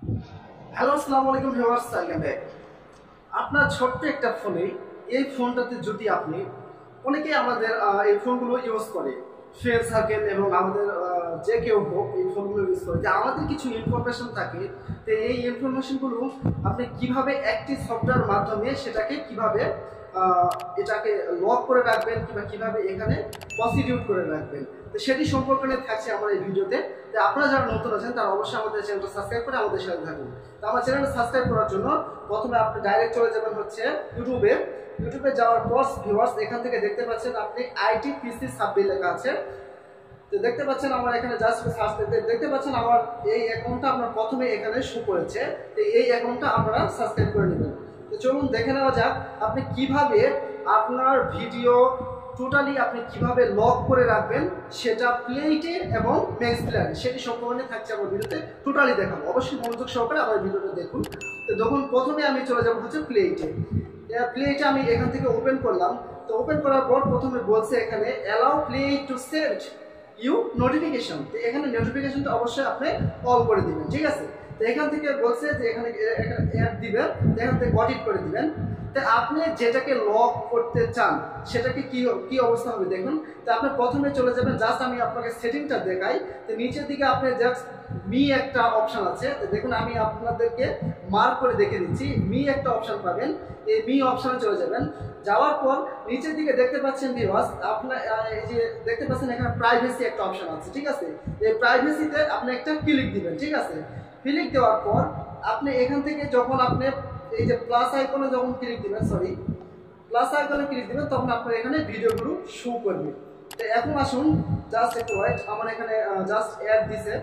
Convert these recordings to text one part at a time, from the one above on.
Hello, আসসালামু আলাইকুম viewers, welcome back. আপনার ছোট্ট একটা ফোনে, এই ফোনটাতে যদি আপনি অনেকেই আমাদের এই ফোনগুলো ইউজ করে, ফ্রেন্ড সার্কেল এবং আমাদের যে কেউ হোক এই ফোনগুলো ইউজ করে, যে আমাদের কিছু ইনফরমেশন থাকে। তো এই ইনফরমেশনগুলো আপনি কিভাবে একটি সফটওয়্যার মাধ্যমে সেটাকে কিভাবে এটাকে লক করে রাখবেন কিংবা কিভাবে এখানে প্রসিডিউর করে রাখবেন, তো সেটি সম্পর্কে নিয়ে থাকছে আমার এই ভিডিওতে। তো আপনারা যারা নতুন আছেন তারা অবশ্যই আমাদের চ্যানেলটা সাবস্ক্রাইব করে আমাদের সাথে থাকুন। তো আমার চ্যানেলটা সাবস্ক্রাইব করার জন্য প্রথমে আপনি ডাইরেক্ট চলে যাবেন হচ্ছে ইউটিউবে যাওয়ার পর ভিউয়ার্স এখান থেকে দেখতে পাচ্ছেন আপনি আইটি পিসি সাব্বির লেখা আছে। তো দেখতে পাচ্ছেন আমার এখানে জাস্ট সার্চ দেখতে পাচ্ছেন আমার এই অ্যাকাউন্টটা আপনার প্রথমে এখানে শো করেছে। তো এই অ্যাকাউন্টটা আপনারা সাবস্ক্রাইব করে নেবেন। তো চলুন দেখে নেওয়া যাক আপনি কিভাবে আপনার ভিডিও টোটালি আপনি কিভাবে লক করে রাখবেন, সেটা প্লেটে এবং ম্যাক্স প্লেয়ারে সেটি সম্পর্কে থাকছে আমার ভিডিওতে টোটালি দেখাবো। অবশ্যই মনোযোগ সহকারে আমার ভিডিওটা দেখুন। তো যখন প্রথমে আমি চলে যাবো হচ্ছে প্লেটে আমি এখান থেকে ওপেন করলাম। তো ওপেন করার পর প্রথমে বলছে এখানে allow play to send you notification. তো এখানে নোটিফিকেশনটা অবশ্যই আপনি অল করে দিবেন, ঠিক আছে। তো এখান থেকে বলছে যে এখানে অ্যাড দিবেন, এখান থেকে গট ইট করে দিবেন। তো আপনি যেটাকে লক করতে চান সেটাকে কি অবস্থা হবে দেখুন। তো আপনি প্রথমে চলে যাবেন, জাস্ট আমি আপনাকে সেটিংটা দেখাই। তো নিচের দিকে আপনি জাস্ট মি একটা অপশন আছে, তো দেখুন আমি আপনাদেরকে মার্ক করে দেখে দিচ্ছি। মি একটা অপশন পাবেন, এই মি অপশনে চলে যাবেন। যাওয়ার পর নিচের দিকে দেখতে পাচ্ছেন ভিউয়ার্স আপনার এই যে দেখতে পাচ্ছেন এখানে প্রাইভেসি একটা অপশন আছে, ঠিক আছে। এই প্রাইভেসিতে আপনি একটা ক্লিক দিবেন, ঠিক আছে। ক্লিক দেওয়ার পর আপনি এখান থেকে যখন আপনি এই যে প্লাস আইকনে যখন ক্লিক দিবেন, প্লাস আইকনে ক্লিক দিবেন, তখন আপনার এখানে ভিডিওগুলো শো করবে। তো এখন আসুন, জাস্ট একটু ওয়েট, আমার এখানে জাস্ট অ্যাড দিছে।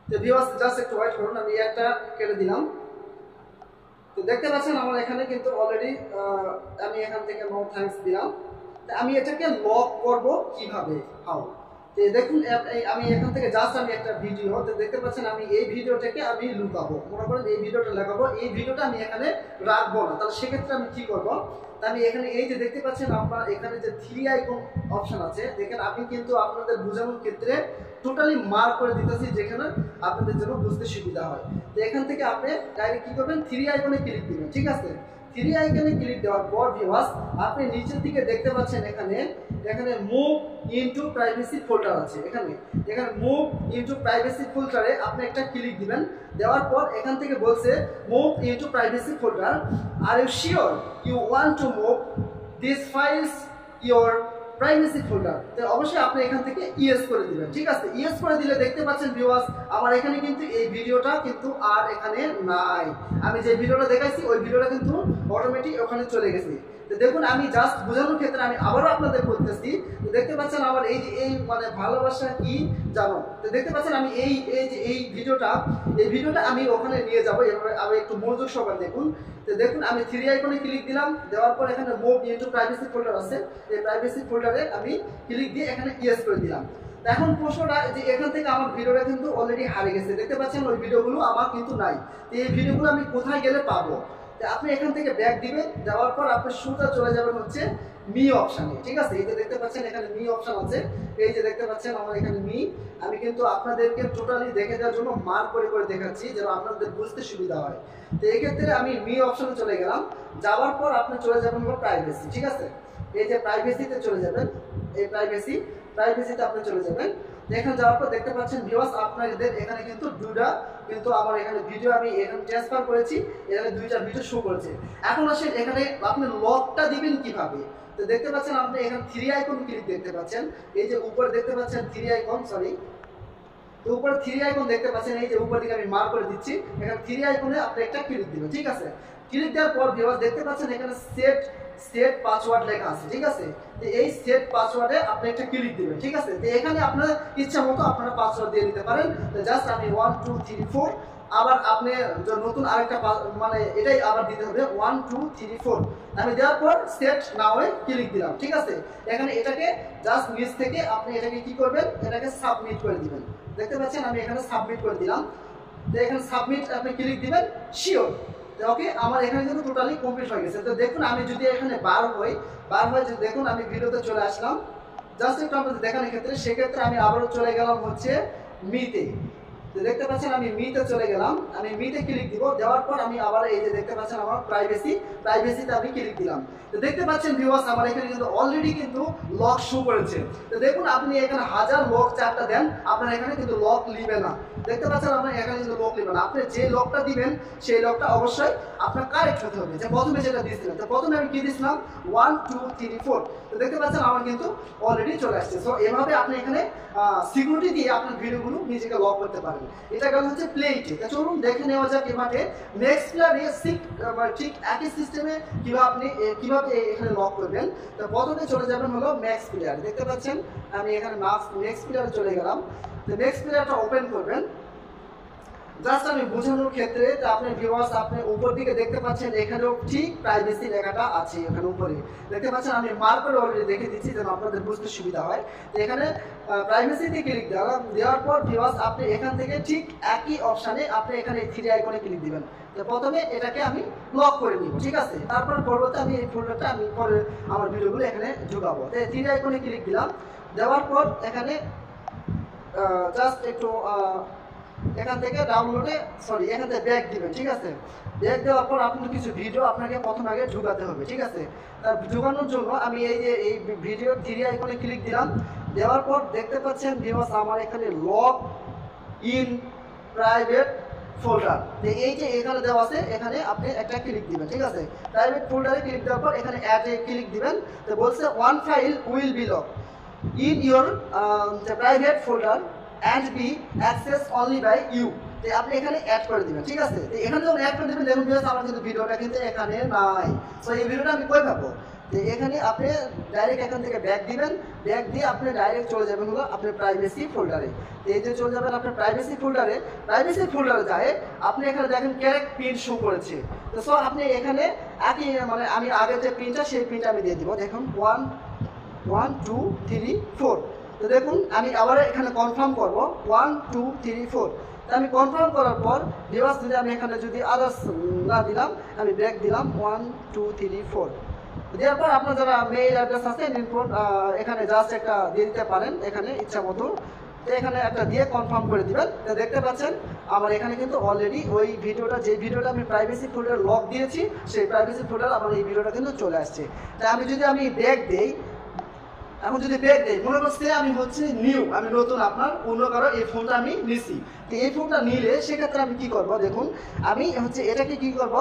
তো ভিউয়ার্স জাস্ট একটু ওয়েট করুন, আমি একটা কেটে দিলাম। তো দেখতে পাচ্ছেন আমার এখানে কিন্তু অলরেডি আমি এখান থেকে নো থ্যাঙ্কস দিলাম। আমি এটাকে লক করব কিভাবে, হাউ। তো দেখুন আমি এখান থেকে জাস্ট আমি একটা ভিডিও, তো দেখতে পাচ্ছেন আমি এই ভিডিওটাকে আমি লুকাবো, মনে করেন এই ভিডিওটা লাগাবো, এই ভিডিওটা আমি এখানে রাখবো না। তাহলে সেক্ষেত্রে আমি কি করব, আমি এখানে এই যে দেখতে পাচ্ছেন আপনার এখানে যে থ্রি আইকন অপশন আছে, দেখেন আমি কিন্তু আপনাদের বোঝানোর ক্ষেত্রে টোটালি মার্ক করে দিতেছি যেখানে আপনাদের জন্য বুঝতে সুবিধা হয়। তো এখান থেকে আপনি ডাইরেক্ট কি করবেন, থ্রি আইকনে ক্লিক দিবেন, ঠিক আছে। থ্রি আইকনে ক্লিক দেওয়ার পর ভিউয়ার্স আপনি নিচের দিকে দেখতে পাচ্ছেন এখানে মুভ ইনটু প্রাইভেসি ফোল্ডার আছে। এখানে মুভ ইনটু প্রাইভেসি ফোল্ডারে আপনি একটা ক্লিক দিবেন। দেওয়ার পর এখান থেকে বলছে move into privacy folder, are you sure you want to move this files your privacy folder. তো অবশ্যই আপনি এখান থেকে ইয়েস করে দিবেন, ঠিক আছে। ইয়েস করে দিলে দেখতে পাচ্ছেন ভিউয়ার্স আমার এখানে কিন্তু এই ভিডিওটা কিন্তু আর এখানে নাই। আমি যে ভিডিওটা দেখাইছি ওই ভিডিওটা কিন্তু অটোমেটিক ওখানে চলে গেছে। তো দেখুন আমি জাস্ট বোঝানোর ক্ষেত্রে আমি আবারও আপনাদের বলতেছি। তো দেখতে পাচ্ছেন আমার এই যে এই মানে ভালোবাসা কি জানো। তো দেখতে পাচ্ছেন আমি এই ভিডিওটা আমি ওখানে নিয়ে যাবো। এভাবে আমি একটু মনোযোগ সহকারে দেখুন। তো দেখুন আমি থ্রি আইকনে ক্লিক দিলাম, দেওয়ার পর এখানে মুভ ইনটু প্রাইভেসি ফোল্ডার আছে, এই প্রাইভেসি ফোল্ডারে আমি ক্লিক দিয়ে এখানে ইয়েস করে দিলাম। এখন প্রশ্নটা যে এখান থেকে আমার ভিডিওটা কিন্তু অলরেডি হারিয়ে গেছে, দেখতে পাচ্ছেন ওই ভিডিওগুলো আমার কিন্তু নাই। তো এই ভিডিওগুলো আমি কোথায় গেলে পাবো, তো আপনি এখান থেকে ব্যাক দিবেন। দেওয়ার পর আপনি সোজা চলে যাবেন হচ্ছে মি অপশানে, ঠিক আছে। এই যে দেখতে পাচ্ছেন এখানে মি অপশন আছে, এই যে দেখতে পাচ্ছেন আমার এখানে মি। আমি কিন্তু আপনাদেরকে টোটালি দেখে দেওয়ার জন্য মার্ক করে করে দেখাচ্ছি যেন আপনাদের বুঝতে সুবিধা হয়। তো এই ক্ষেত্রে আমি মি অপশনে চলে গেলাম। যাওয়ার পর আপনি চলে যাবেন প্রাইভেসি, ঠিক আছে। এই যে প্রাইভেসিতে চলে যাবেন, এই প্রাইভেসিতে আপনি চলে যাবেন। এখানে যাওয়ার পর দেখতে পাচ্ছেন ভিউয়ার্স আপনাদের এখানে কিন্তু দুইটা কিন্তু আমার এখানে ভিডিও আমি এখানে ট্রান্সফার করেছি, এখানে দুইটা ভিডিও শো করেছে। এখন আসেন এখানে আপনি লকটা দিবেন কিভাবে। তো দেখতে পাচ্ছেন আপনি এখানে থ্রি আইকন ক্লিক দেখতে পাচ্ছেন, এই যে উপরে দেখতে পাচ্ছেন থ্রি আইকন, তো উপরে থ্রি আইকন দেখতে পাচ্ছেন, এই যে উপর দিকে আমি মার্ক করে দিচ্ছি। এখানে থ্রি আইকনে আপনি একটা ক্লিক দিবেন, ঠিক আছে। ক্লিক দেওয়ার পর ভিউয়ার্স দেখতে পাচ্ছেন এখানে সেট পাসওয়ার্ড লেখা আছে, ঠিক আছে। তো এই সেট পাসওয়ার্ডে আপনি একটা ক্লিক দিবেন, ঠিক আছে। তো এখানে আপনার ইচ্ছা মতো আপনারা পাসওয়ার্ড দিয়ে দিতে পারেন। তো জাস্ট আমি 1 2 3 4, আবার আপনি নতুন আরেকটা মানে এটাই আবার দিতে হবে 1 2 3 4। আমি দেওয়ার পর সেট নাওয়ে ক্লিক দিলাম, ঠিক আছে। এখানে এটাকে জাস্ট নিচ থেকে আপনি এটাকে কি করবেন, এটাকে সাবমিট করে দিবেন। দেখতে পাচ্ছেন আমি এখানে সাবমিট করে দিলাম। তো এখানে সাবমিট আপনি ক্লিক দিবেন, শিওর। ওকে, আমার এখানে কিন্তু টোটালি কমপ্লিট হয়ে গেছে। তো দেখুন আমি যদি এখানে বার হই যদি দেখুন আমি ভিডিওতে চলে আসলাম, জাস্ট একটু আপনাদের দেখানোর ক্ষেত্রে, সেক্ষেত্রে আমি আবারও চলে গেলাম হচ্ছে মিতে। তো দেখতে পাচ্ছেন আমি মিতে চলে গেলাম, আমি মিতে ক্লিক দিব, দেওয়ার পর আমি আবার এই যে দেখতে পাচ্ছেন আমার প্রাইভেসিতে আমি ক্লিক দিলাম। তো দেখতে পাচ্ছেন ভিউয়ার্স আমার এখানে কিন্তু অলরেডি কিন্তু লক শো করেছে। তো দেখুন আপনি এখানে 1000 লক চারটা দেন, আপনার এখানে কিন্তু লক নিবে না। দেখতে পাচ্ছেন আপনার এখানে কিন্তু লক নিবে না। আপনি যে লকটা দিবেন সেই লকটা অবশ্যই আপনার কারেক্ট হতে হবে। যে প্রথমে যেটা দিয়েছিলেন, তো প্রথমে আমি কি দিয়েছিলাম 1 2 3 4। তো দেখতে পাচ্ছেন আমার কিন্তু অলরেডি চলে আসছে। সো এভাবে আপনি এখানে সিকিউরিটি দিয়ে আপনার ভিডিওগুলো নিজেকে লক করতে পারেন। এটা গেল হচ্ছে প্লেইটে। তো চলুন দেখে নেওয়া যাক এভাবে নেক্সট প্লেয়ারে ঠিক একই সিস্টেমে কিভাবে এখানে লক করবেন। তো প্রথমে চলে যাবেন হলো ম্যাক্স প্লেয়ার। দেখতে পাচ্ছেন আমি এখানে নেক্সট প্লেয়ারে চলে গেলাম। তো নেক্সট প্লেয়ারটা ওপেন করবেন। জাস্ট আমি বোঝানোর ক্ষেত্রে তো আপনার ভিউয়ার্স আপনি উপর দিকে দেখতে পাচ্ছেন এখানেও ঠিক প্রাইভেসি লেখাটা আছে এখানে উপরে দেখতে পাচ্ছেন। আমি মার্ক করে অলরেডি দেখে দিচ্ছি যেন আপনাদের বুঝতে সুবিধা হয়। তো এখানে প্রাইভেসিতে ক্লিক দেওয়ার পর ভিউয়ার্স আপনি এখান থেকে ঠিক একই অপশানে আপনি এখানে 3 আইকনে ক্লিক দিবেন। তো প্রথমে এটাকে আমি লক করে নিব, ঠিক আছে। তারপর পরবর্তী আমি এই ফোল্ডারটা আমি পরে আমার ভিডিওগুলো এখানে ঢুকাবো। তো 3 আইকনে ক্লিক দিলাম, দেওয়ার পর এখানে জাস্ট একটু এখান থেকে এখান থেকে ব্যাক দিবেন, ঠিক আছে। ব্যাক দেওয়ার পর আপনার কিছু ভিডিও আপনাকে প্রথম আগে ঢুকাতে হবে, ঠিক আছে। তার ঢুকানোর জন্য আমি এই ভিডিও 3 আইকনে ক্লিক দিলাম। দেওয়ার পর দেখতে পাচ্ছেন ভিউয়ার্স আমার এখানে লক ইন প্রাইভেট ফোল্ডার। এই যে এখানে দেওয়া আছে এখানে আপনি একটা ক্লিক দিবেন, ঠিক আছে। প্রাইভেট ফোল্ডারে ক্লিক দেওয়ার পর এখানে অ্যাডে ক্লিক দিবেন। তো বলছে one file will be lock in your private folder and be accessed only by you। তো আপনি এখানে অ্যাড করে দিবেন, ঠিক আছে। তো এখানে যখন অ্যাড করে দিবেন দেখুন ভিউয়ার্স আমার কিন্তু ভিডিওটা কিন্তু এখানে নাই। সো এই ভিডিওটা আমি কই পাবো? তো এখানে আপনি ডাইরেক্ট এখান থেকে ব্যাক দিবেন, ব্যাক দিয়ে আপনি ডাইরেক্ট চলে যাবেন হলো আপনার প্রাইভেসি ফোল্ডারে। তো এই যে চলে যাবেন আপনার প্রাইভেসি ফোল্ডারে যায় আপনি এখানে দেখেন ক্যারেক্ট পিন শো করেছে। তো সো আপনি এখানে একই মানে আমি আগে যে পিনটা সেই পিনটা আমি দিয়ে দিব। দেখুন 1 1 2 3 4। তো দেখুন আমি আবার এখানে কনফার্ম করব 1 2 3 4। তো আমি কনফার্ম করার পর ভিউয়ার্স যদি আমি এখানে যদি আদার্স না দিলাম আমি ব্যাক দিলাম 1 2 3 4। দেওয়ার পর আপনার যারা মেইল অ্যাড্রেস আছে এখানে জাস্ট একটা দিয়ে দিতে পারেন এখানে ইচ্ছা মতো। তো এখানে একটা দিয়ে কনফার্ম করে দিবেন। তো দেখতে পাচ্ছেন আমার এখানে কিন্তু অলরেডি ওই যে ভিডিওটা আমি প্রাইভেসি ফোল্ডার লক দিয়েছি সেই প্রাইভেসি ফোল্ডার আমার এই ভিডিওটা কিন্তু চলে আসছে। তাই আমি যদি ব্যাক দেই, এখন যদি ব্যাক দেই মনে করছে আমি হচ্ছে আমি নতুন আপনার অন্য কারো এই ফোনটা আমি নিছি। তো এই ফোনটা নিলে সেক্ষেত্রে আমি কি করব দেখুন আমি হচ্ছে এটাকে কি করব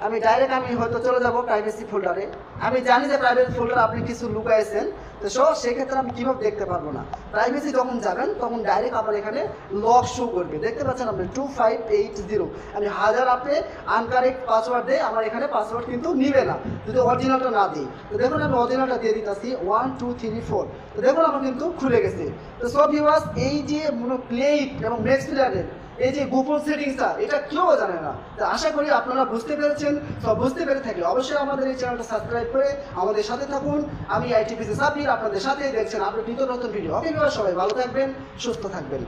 আমি ডাইরেক্ট আমি হয়তো চলে যাব প্রাইভেসি ফোল্ডারে। আমি জানি যে প্রাইভেসি ফোল্ডার আপনি কিছু লুকাইছেন, তো সেক্ষেত্রে আমি কীভাবে দেখতে পারবো না। প্রাইভেসি যখন যাবেন তখন ডাইরেক্ট আমার এখানে লক শো করবে। দেখতে পাচ্ছেন আপনি 2580। আমি 1000 আপনি আনকারেক্ট পাসওয়ার্ড দেয় আমার এখানে পাসওয়ার্ড কিন্তু নিবে না যদি অরিজিনালটা না দিই। তো দেখুন আমি অরিজিনালটা দিয়ে দিতেছি 1 2 3 4। তো দেখুন আমার কিন্তু খুলে গেছে। তো সব ভিউয়ার্স এই যে প্লেট এবং নেক্সট প্লেয়ারের এই যে গোপন সেটিংসটা এটা কেউ জানে না। তো আশা করি আপনারা বুঝতে পেরেছেন। সব বুঝতে পেরে থাকলে অবশ্যই আমাদের এই চ্যানেলটা সাবস্ক্রাইব করে আমাদের সাথে থাকুন। আমি আইটিপিসি সাব্বির আপনাদের সাথে দেখছেন আপনার নতুন ভিডিও। ওকে ভিউয়ার্স সবাই ভালো থাকবেন, সুস্থ থাকবেন।